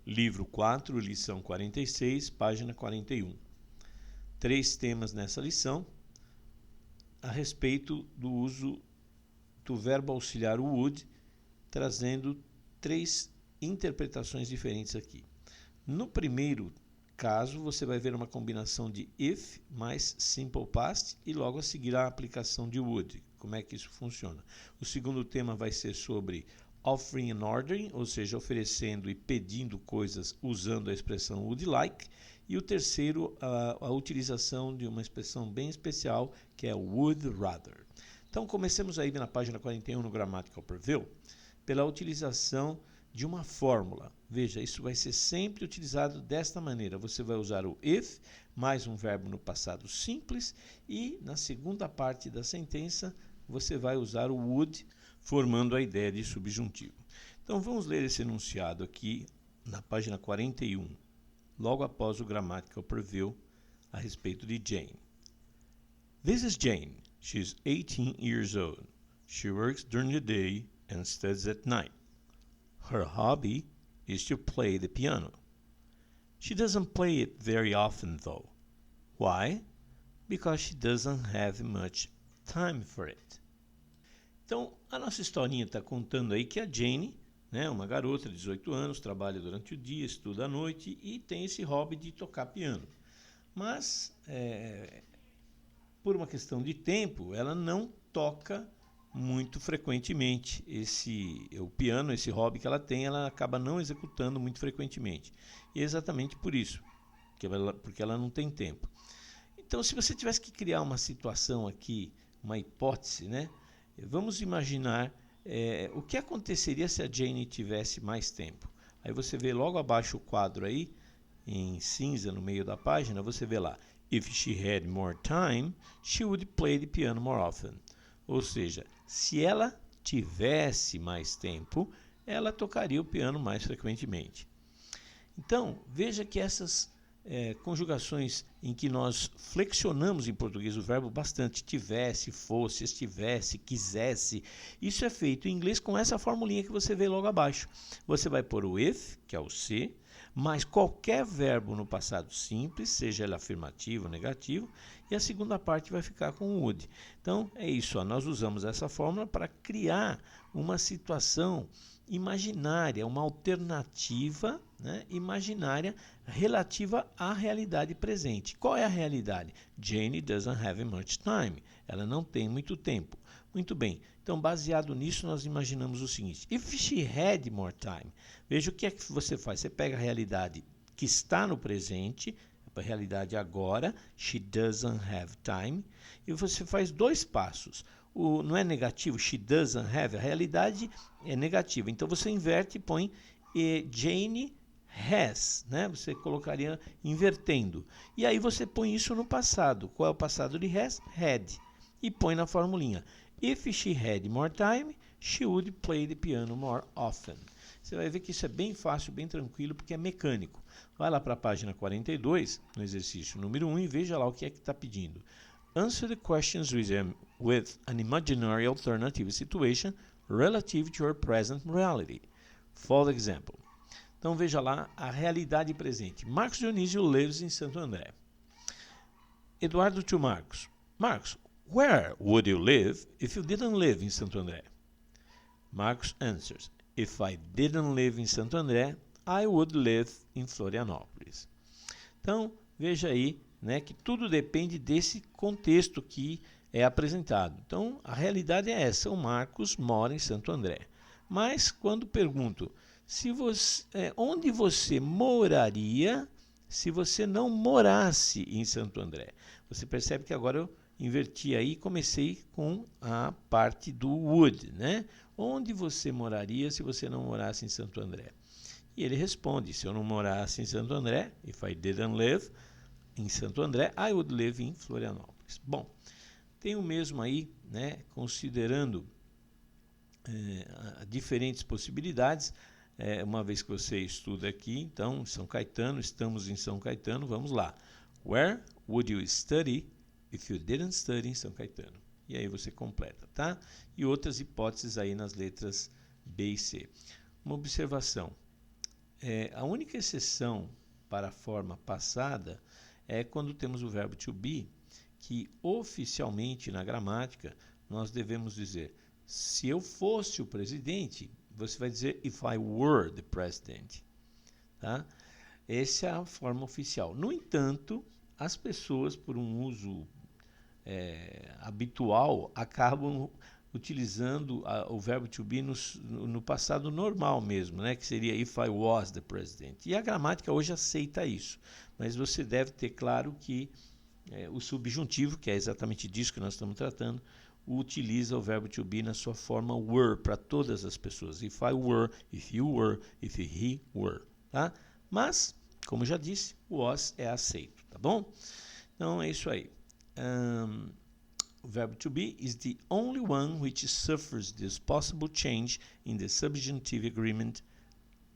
livro 4, lição 46, página 41. 3 temas nessa lição a respeito do uso do verbo auxiliar would, trazendo 3 interpretações diferentes aqui. No primeiro caso, você vai ver uma combinação de if mais simple past e logo a seguir a aplicação de would. Como é que isso funciona? O segundo tema vai ser sobre offering and ordering, ou seja, oferecendo e pedindo coisas usando a expressão would like. E o terceiro, a utilização de uma expressão bem especial, que é would rather. Então, comecemos aí na página 41 no Grammatical Preview, pela utilização de uma fórmula. Veja, isso vai ser sempre utilizado desta maneira. Você vai usar o if, mais um verbo no passado simples, e na segunda parte da sentença, você vai usar o would, formando a ideia de subjuntivo. Então, vamos ler esse enunciado aqui na página 41, logo após o Grammatical Preview, a respeito de Jane. This is Jane. She's 18 years old. She works during the day and studies at night. Her hobby is to play the piano. She doesn't play it very often, though. Why? Because she doesn't have much time for it. Então, a nossa historinha está contando aí que a Jane, né, uma garota de 18 anos, trabalha durante o dia, estuda à noite e tem esse hobby de tocar piano. Mas, por uma questão de tempo, ela não toca muito frequentemente o piano, esse hobby que ela tem, ela acaba não executando muito frequentemente. E é exatamente por isso, porque ela não tem tempo. Então, se você tivesse que criar uma situação aqui, uma hipótese, né? Vamos imaginar o que aconteceria se a Jane tivesse mais tempo. Aí você vê logo abaixo o quadro aí, em cinza no meio da página, você vê lá, if she had more time, she would play the piano more often. Ou seja, se ela tivesse mais tempo, ela tocaria o piano mais frequentemente. Então, veja que essas conjugações em que nós flexionamos em português o verbo bastante, tivesse, fosse, estivesse, quisesse, isso é feito em inglês com essa formulinha que você vê logo abaixo. Você vai pôr o if, que é o se, mais qualquer verbo no passado simples, seja ele afirmativo ou negativo, e a segunda parte vai ficar com o would. Então, é isso, ó, nós usamos essa fórmula para criar uma situação imaginária, uma alternativa, né, imaginária relativa à realidade presente. Qual é a realidade? Jane doesn't have much time. Ela não tem muito tempo. Muito bem. Então, baseado nisso, nós imaginamos o seguinte. If she had more time. Veja o que é que você faz. Você pega a realidade que está no presente, a realidade agora, she doesn't have time, e você faz 2 passos. Não é negativo, she doesn't have, a realidade é negativa. Então, você inverte e põe Jane has, né? Você colocaria invertendo. E aí você põe isso no passado. Qual é o passado de has? Had. E põe na formulinha. If she had more time, she would play the piano more often. Você vai ver que isso é bem fácil, bem tranquilo, porque é mecânico. Vai lá para a página 42, no exercício número 1, e veja lá o que é que está pedindo. Answer the questions with an imaginary alternative situation relative to your present reality. For example. Então, veja lá a realidade presente. Marcos Dionísio lives em Santo André. Eduardo to Marcos. Marcos, where would you live if you didn't live in Santo André? Marcos answers, if I didn't live in Santo André, I would live in Florianópolis. Então, veja aí, né, que tudo depende desse contexto que é apresentado. Então, a realidade é essa, o Marcos mora em Santo André. Mas, quando pergunto, onde você moraria se você não morasse em Santo André? Você percebe que agora eu inverti aí e comecei com a parte do would, né? Onde você moraria se você não morasse em Santo André? E ele responde, se eu não morasse em Santo André, if I didn't live em Santo André, I would live in Florianópolis. Bom, tem o mesmo aí, né, considerando diferentes possibilidades, uma vez que você estuda aqui, então, São Caetano, estamos em São Caetano, vamos lá. Where would you study if you didn't study em São Caetano? E aí você completa, tá? E outras hipóteses aí nas letras B e C. Uma observação. A única exceção para a forma passada é quando temos o verbo to be, que oficialmente na gramática nós devemos dizer: se eu fosse o presidente, você vai dizer if I were the president. Tá? Essa é a forma oficial. No entanto, as pessoas, por um uso habitual, acabam utilizando o verbo to be no passado normal mesmo, né? Que seria if I was the president. E a gramática hoje aceita isso, mas você deve ter claro que o subjuntivo, que é exatamente disso que nós estamos tratando, utiliza o verbo to be na sua forma were para todas as pessoas. If I were, if you were, if he were. Tá? Mas, como já disse, o was é aceito, tá bom? Então é isso aí. O verbo to be is the only one which suffers this possible change in the subjunctive agreement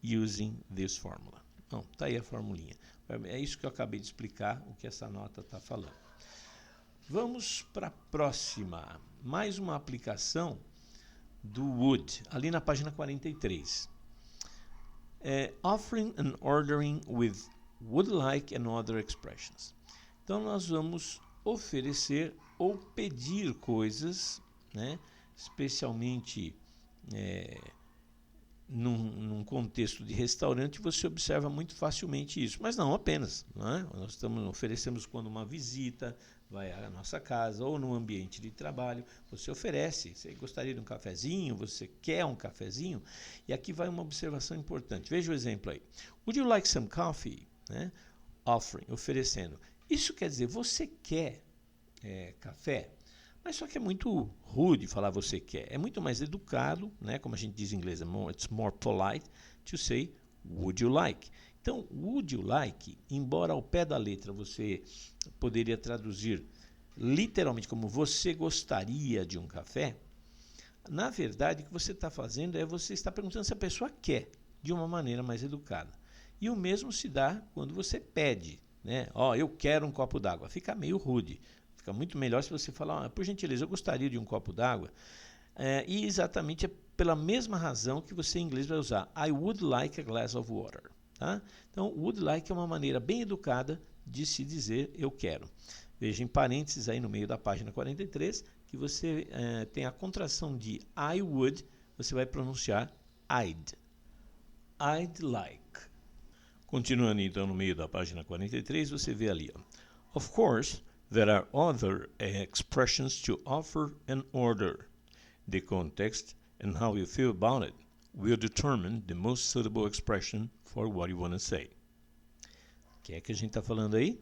using this formula. Então, tá aí a formulinha. É isso que eu acabei de explicar, o que essa nota está falando. Vamos para a próxima. Mais uma aplicação do would, ali na página 43. Offering and ordering with would like and other expressions. Então, nós vamos oferecer ou pedir coisas, né? Especialmente num contexto de restaurante, você observa muito facilmente isso, mas não apenas. Né? Nós oferecemos quando uma visita vai à nossa casa ou no ambiente de trabalho, você oferece, você gostaria de um cafezinho, você quer um cafezinho, e aqui vai uma observação importante. Veja o exemplo aí. Would you like some coffee? Né? Offering, oferecendo. Isso quer dizer, você quer café? Mas só que é muito rude falar você quer. É muito mais educado, né? Como a gente diz em inglês, it's more polite to say would you like. Então, would you like, embora ao pé da letra você poderia traduzir literalmente como você gostaria de um café, na verdade o que você está fazendo é você está perguntando se a pessoa quer, de uma maneira mais educada. E o mesmo se dá quando você pede, né? Eu quero um copo d'água. Fica meio rude. Fica muito melhor se você falar, por gentileza, eu gostaria de um copo d'água. E exatamente é pela mesma razão que você em inglês vai usar I would like a glass of water. Tá? Então, would like é uma maneira bem educada de se dizer eu quero. Veja em parênteses aí no meio da página 43 que você tem a contração de I would, você vai pronunciar I'd. I'd like. Continuando então no meio da página 43, você vê ali, Of course, there are other expressions to offer and order. The context and how you feel about it will determine the most suitable expression for what you want to say. O que é que a gente está falando aí?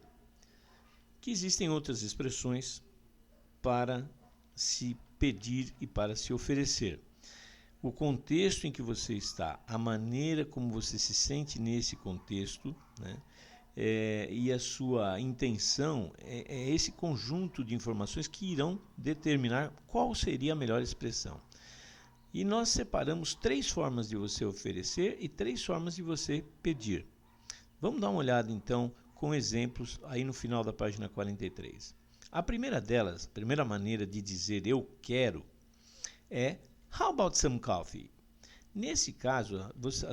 Que existem outras expressões para se pedir e para se oferecer. O contexto em que você está, a maneira como você se sente nesse contexto, né? E a sua intenção é esse conjunto de informações que irão determinar qual seria a melhor expressão. E nós separamos 3 formas de você oferecer e 3 formas de você pedir. Vamos dar uma olhada então com exemplos aí no final da página 43. A primeira delas, a primeira maneira de dizer eu quero é How about some coffee? Nesse caso,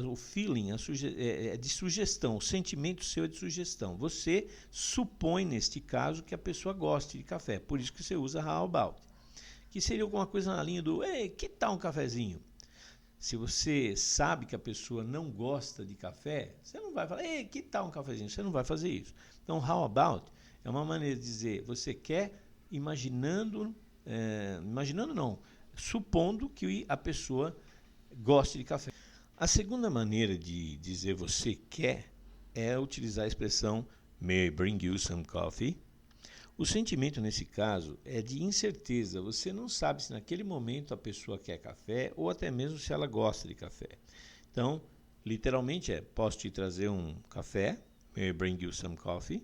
o feeling é de sugestão, o sentimento seu é de sugestão. Você supõe, neste caso, que a pessoa goste de café, por isso que você usa how about, que seria alguma coisa na linha do ei, que tal um cafezinho? Se você sabe que a pessoa não gosta de café, você não vai falar, ei, que tal um cafezinho? Você não vai fazer isso. Então, how about é uma maneira de dizer, você quer supondo que a pessoa goste de café. A segunda maneira de dizer você quer é utilizar a expressão May I bring you some coffee? O sentimento nesse caso é de incerteza. Você não sabe se naquele momento a pessoa quer café ou até mesmo se ela gosta de café. Então, literalmente posso te trazer um café? May I bring you some coffee?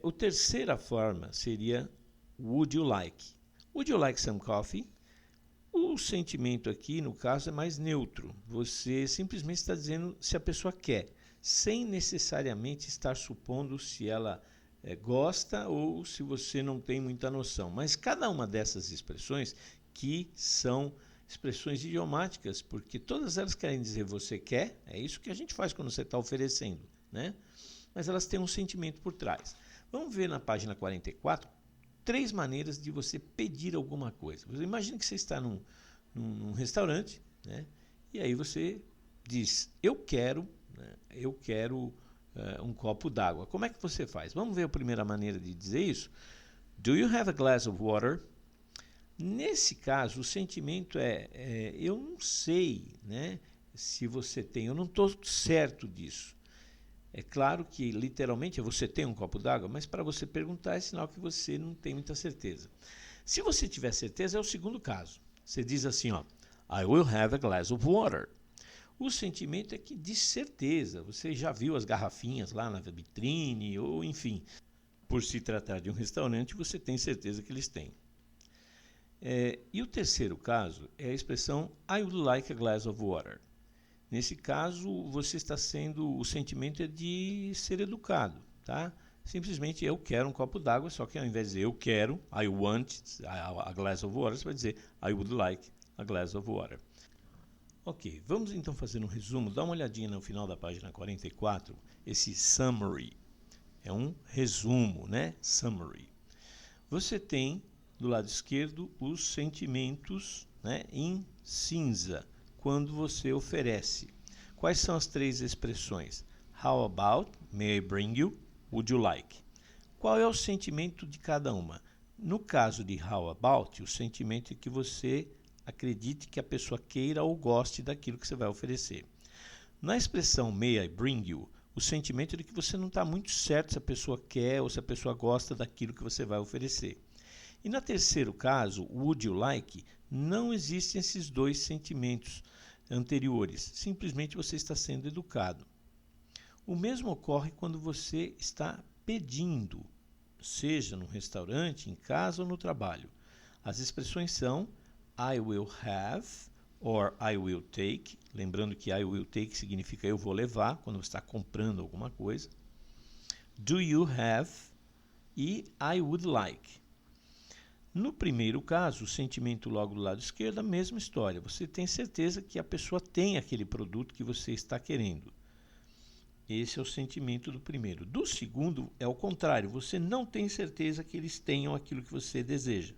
A terceira forma seria Would you like? Would you like some coffee? O sentimento aqui, no caso, é mais neutro. Você simplesmente está dizendo se a pessoa quer, sem necessariamente estar supondo se ela gosta ou se você não tem muita noção. Mas cada uma dessas expressões que são expressões idiomáticas, porque todas elas querem dizer você quer, é isso que a gente faz quando você está oferecendo, né? Mas elas têm um sentimento por trás. Vamos ver na página 44 3 maneiras de você pedir alguma coisa. Você imagina que você está num restaurante, né? E aí você diz, eu quero um copo d'água. Como é que você faz? Vamos ver a primeira maneira de dizer isso? Do you have a glass of water? Nesse caso, o sentimento eu não sei, né, se você tem, eu não estou certo disso. É claro que, literalmente, você tem um copo d'água, mas para você perguntar é sinal que você não tem muita certeza. Se você tiver certeza, é o segundo caso. Você diz assim, ó, I will have a glass of water. O sentimento é que de certeza, você já viu as garrafinhas lá na vitrine, ou enfim, por se tratar de um restaurante, você tem certeza que eles têm. E o terceiro caso é a expressão I would like a glass of water. Nesse caso, você está sendo, o sentimento é de ser educado, tá? Simplesmente eu quero um copo d'água, só que ao invés de dizer eu quero, I want a glass of water, você vai dizer I would like a glass of water. Ok, vamos então fazer um resumo. Dá uma olhadinha no final da página 44, esse summary. É um resumo, né? Summary. Você tem do lado esquerdo os sentimentos, né, em cinza, quando você oferece. Quais são as 3 expressões? How about, may I bring you, would you like? Qual é o sentimento de cada uma? No caso de how about, o sentimento é que você acredite que a pessoa queira ou goste daquilo que você vai oferecer. Na expressão may I bring you, o sentimento é de que você não está muito certo se a pessoa quer ou se a pessoa gosta daquilo que você vai oferecer. E no terceiro caso, would you like, não existem esses 2 sentimentos anteriores. Simplesmente você está sendo educado. O mesmo ocorre quando você está pedindo, seja no restaurante, em casa ou no trabalho. As expressões são I will have or I will take. Lembrando que I will take significa eu vou levar, quando você está comprando alguma coisa. Do you have e I would like. No primeiro caso, o sentimento logo do lado esquerdo, a mesma história. Você tem certeza que a pessoa tem aquele produto que você está querendo. Esse é o sentimento do primeiro. Do segundo, é o contrário. Você não tem certeza que eles tenham aquilo que você deseja.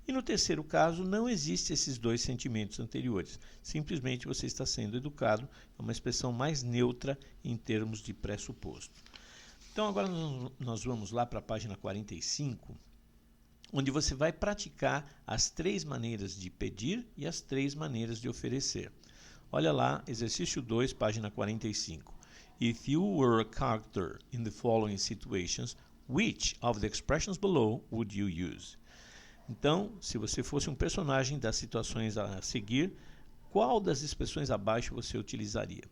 E no terceiro caso, não existem esses 2 sentimentos anteriores. Simplesmente você está sendo educado. É uma expressão mais neutra em termos de pressuposto. Então, agora nós vamos lá para a página 45, onde você vai praticar as 3 maneiras de pedir e as 3 maneiras de oferecer. Olha lá, exercício 2, página 45. If you were a character in the following situations, which of the expressions below would you use? Então, se você fosse um personagem das situações a seguir, qual das expressões abaixo você utilizaria?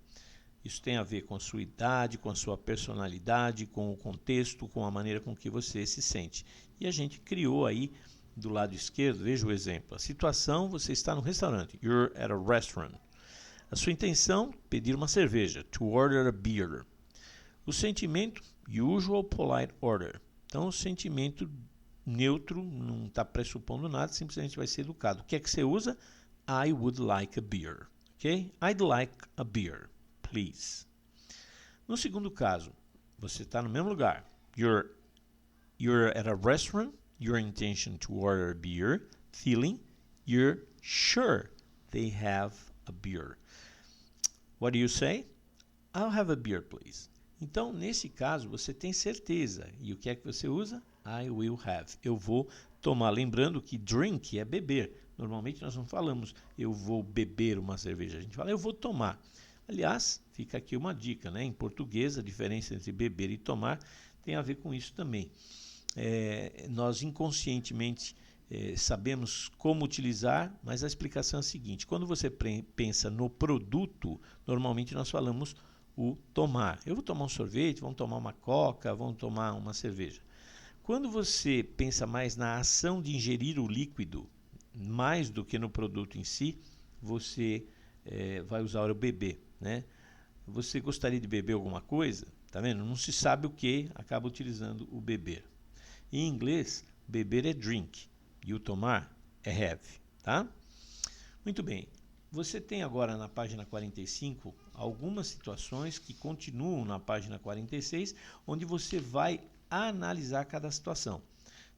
Isso tem a ver com a sua idade, com a sua personalidade, com o contexto, com a maneira com que você se sente. E a gente criou aí, do lado esquerdo, veja o exemplo. A situação, você está no restaurante. You're at a restaurant. A sua intenção, pedir uma cerveja. To order a beer. O sentimento, usual polite order. Então, o sentimento neutro, não está pressupondo nada, simplesmente vai ser educado. O que é que você usa? I would like a beer. Ok? I'd like a beer. Please. No segundo caso, você está no mesmo lugar. You're at a restaurant. Your intention to order a beer. Feeling. You're sure they have a beer. What do you say? I'll have a beer, please. Então, nesse caso, você tem certeza. E o que é que você usa? I will have. Eu vou tomar. Lembrando que drink é beber. Normalmente nós não falamos eu vou beber uma cerveja. A gente fala eu vou tomar. Aliás, fica aqui uma dica, né? Em português, a diferença entre beber e tomar tem a ver com isso também. Nós inconscientemente sabemos como utilizar, mas a explicação é a seguinte. Quando você pensa no produto, normalmente nós falamos o tomar. Eu vou tomar um sorvete, vamos tomar uma coca, vamos tomar uma cerveja. Quando você pensa mais na ação de ingerir o líquido, mais do que no produto em si, você vai usar o beber, né? Você gostaria de beber alguma coisa? Tá vendo? Não se sabe o que, acaba utilizando o beber. Em inglês, beber é drink e o tomar é have, tá? Muito bem. Você tem agora na página 45 algumas situações que continuam na página 46, onde você vai analisar cada situação,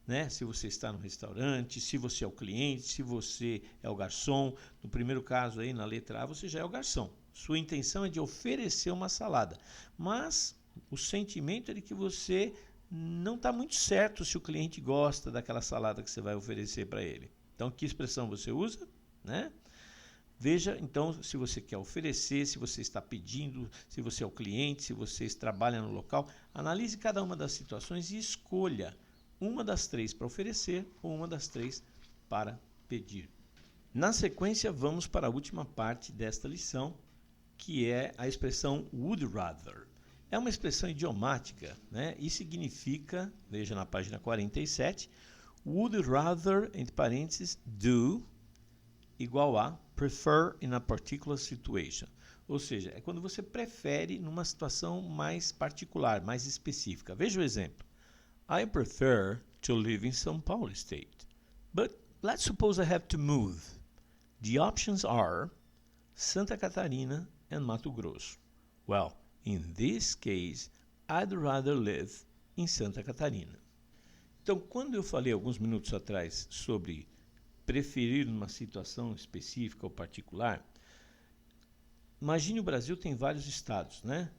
né? Se você está no restaurante, se você é o cliente, se você é o garçom. No primeiro caso aí, na letra A, você já é o garçom. Sua intenção é de oferecer uma salada, mas o sentimento é de que você não está muito certo se o cliente gosta daquela salada que você vai oferecer para ele. Então, que expressão você usa, né? Veja, então, se você quer oferecer, se você está pedindo, se você é o cliente, se você trabalha no local. Analise cada uma das situações e escolha uma das três para oferecer ou uma das três para pedir. Na sequência, vamos para a última parte desta lição, que é a expressão would rather. É uma expressão idiomática, né? E significa, veja na página 47, would rather, entre parênteses, do, igual a prefer in a particular situation. Ou seja, é quando você prefere numa situação mais particular, mais específica. Veja o exemplo. I prefer to live in São Paulo State. But let's suppose I have to move. The options are Santa Catarina and Mato Grosso. Well, in this case, I'd rather live in Santa Catarina. Então, quando eu falei alguns minutos atrás sobre preferir numa situação específica ou particular, imagine o Brasil tem vários estados, né?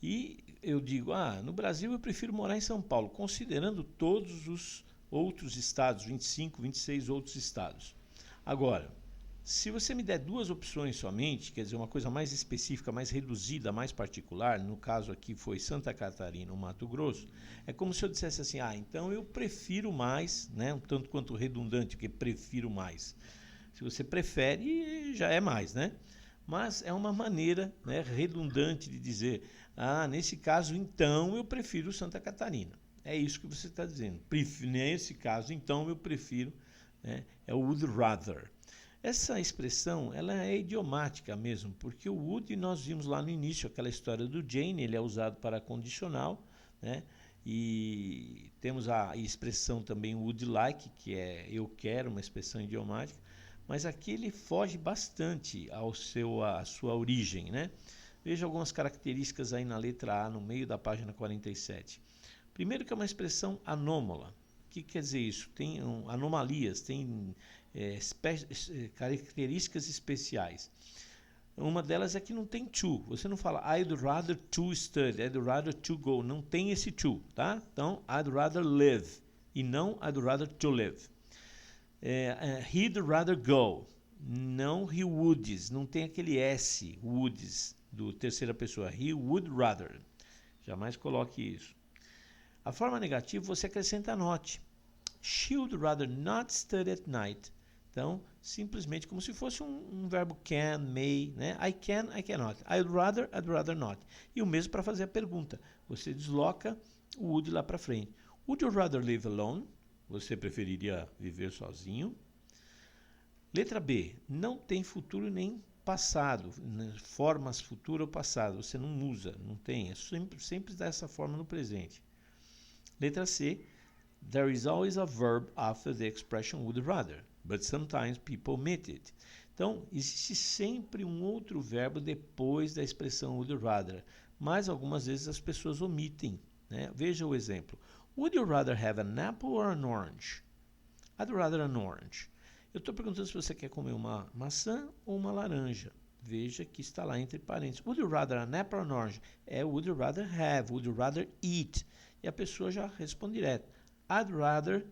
E eu digo, no Brasil eu prefiro morar em São Paulo, considerando todos os outros estados, 25, 26 outros estados. Agora, se você me der duas opções somente, quer dizer, uma coisa mais específica, mais reduzida, mais particular, no caso aqui foi Santa Catarina ou Mato Grosso, é como se eu dissesse assim, então eu prefiro mais, né, um tanto quanto redundante, porque prefiro mais. Se você prefere, já é mais, né? Mas é uma maneira, né, redundante de dizer, nesse caso, então, eu prefiro Santa Catarina. É isso que você está dizendo. Nesse caso, então, eu prefiro, né, é o would rather. Essa expressão, ela é idiomática mesmo, porque o would nós vimos lá no início, aquela história do Jane, ele é usado para condicional, né? E temos a expressão também would like, que é eu quero, uma expressão idiomática, mas aqui ele foge bastante à sua origem, né? Veja algumas características aí na letra A, no meio da página 47. Primeiro que é uma expressão anômala. O que quer dizer isso? Tem anomalias, tem características especiais. Uma delas é que não tem to. Você não fala I'd rather to study, I'd rather to go. Não tem esse to, tá? Então, I'd rather live e não I'd rather to live. He'd rather go. Não he would's. Não tem aquele S, would's, do terceira pessoa. He would rather. Jamais coloque isso. A forma negativa você acrescenta not. She would rather not study at night. Então, simplesmente como se fosse um verbo can, may, né? I can, I cannot. I'd rather not. E o mesmo para fazer a pergunta. Você desloca o would lá para frente. Would you rather live alone? Você preferiria viver sozinho? Letra B. Não tem futuro nem passado. Formas futuro ou passado. Você não usa, não tem. É sempre dessa forma no presente. Letra C. There is always a verb after the expression would rather, but sometimes people omit it. Então, existe sempre um outro verbo depois da expressão would rather, mas algumas vezes as pessoas omitem, né? Veja o exemplo. Would you rather have an apple or an orange? I'd rather an orange. Eu estou perguntando se você quer comer uma maçã ou uma laranja. Veja que está lá entre parênteses. Would you rather an apple or an orange? Would you rather have, would you rather eat? E a pessoa já responde direto. I'd rather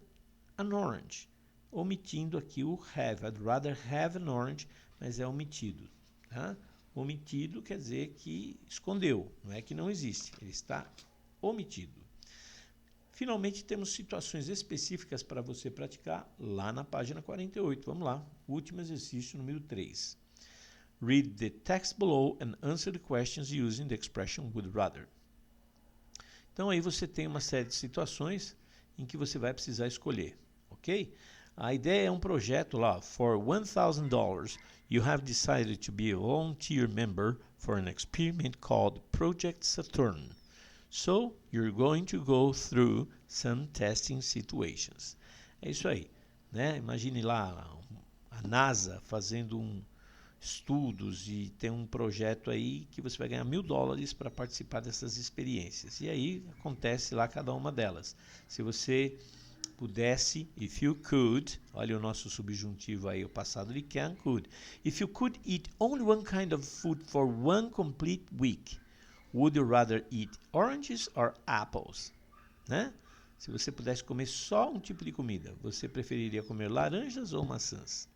an orange. Omitindo aqui o have. I'd rather have an orange, mas é omitido. Tá? Omitido quer dizer que escondeu, não é que não existe. Ele está omitido. Finalmente, temos situações específicas para você praticar lá na página 48. Vamos lá. Último exercício, número 3. Read the text below and answer the questions using the expression would rather. Então, aí você tem uma série de situações em que você vai precisar escolher, ok? A ideia é um projeto lá. For $1,000, you have decided to be a volunteer member for an experiment called Project Saturn. So, you're going to go through some testing situations. É isso aí, né? Imagine lá a NASA fazendo estudos e tem um projeto aí que você vai ganhar $1.000 para participar dessas experiências. E aí acontece lá cada uma delas. Se você pudesse, if you could, olha o nosso subjuntivo aí, o passado de can, could. If you could eat only one kind of food for one complete week, would you rather eat oranges or apples? Né? Se você pudesse comer só um tipo de comida, você preferiria comer laranjas ou maçãs?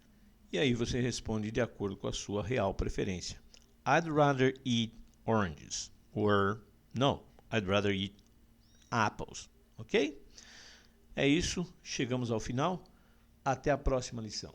E aí você responde de acordo com a sua real preferência. I'd rather eat oranges. Or, no, I'd rather eat apples. Ok? É isso, chegamos ao final. Até a próxima lição.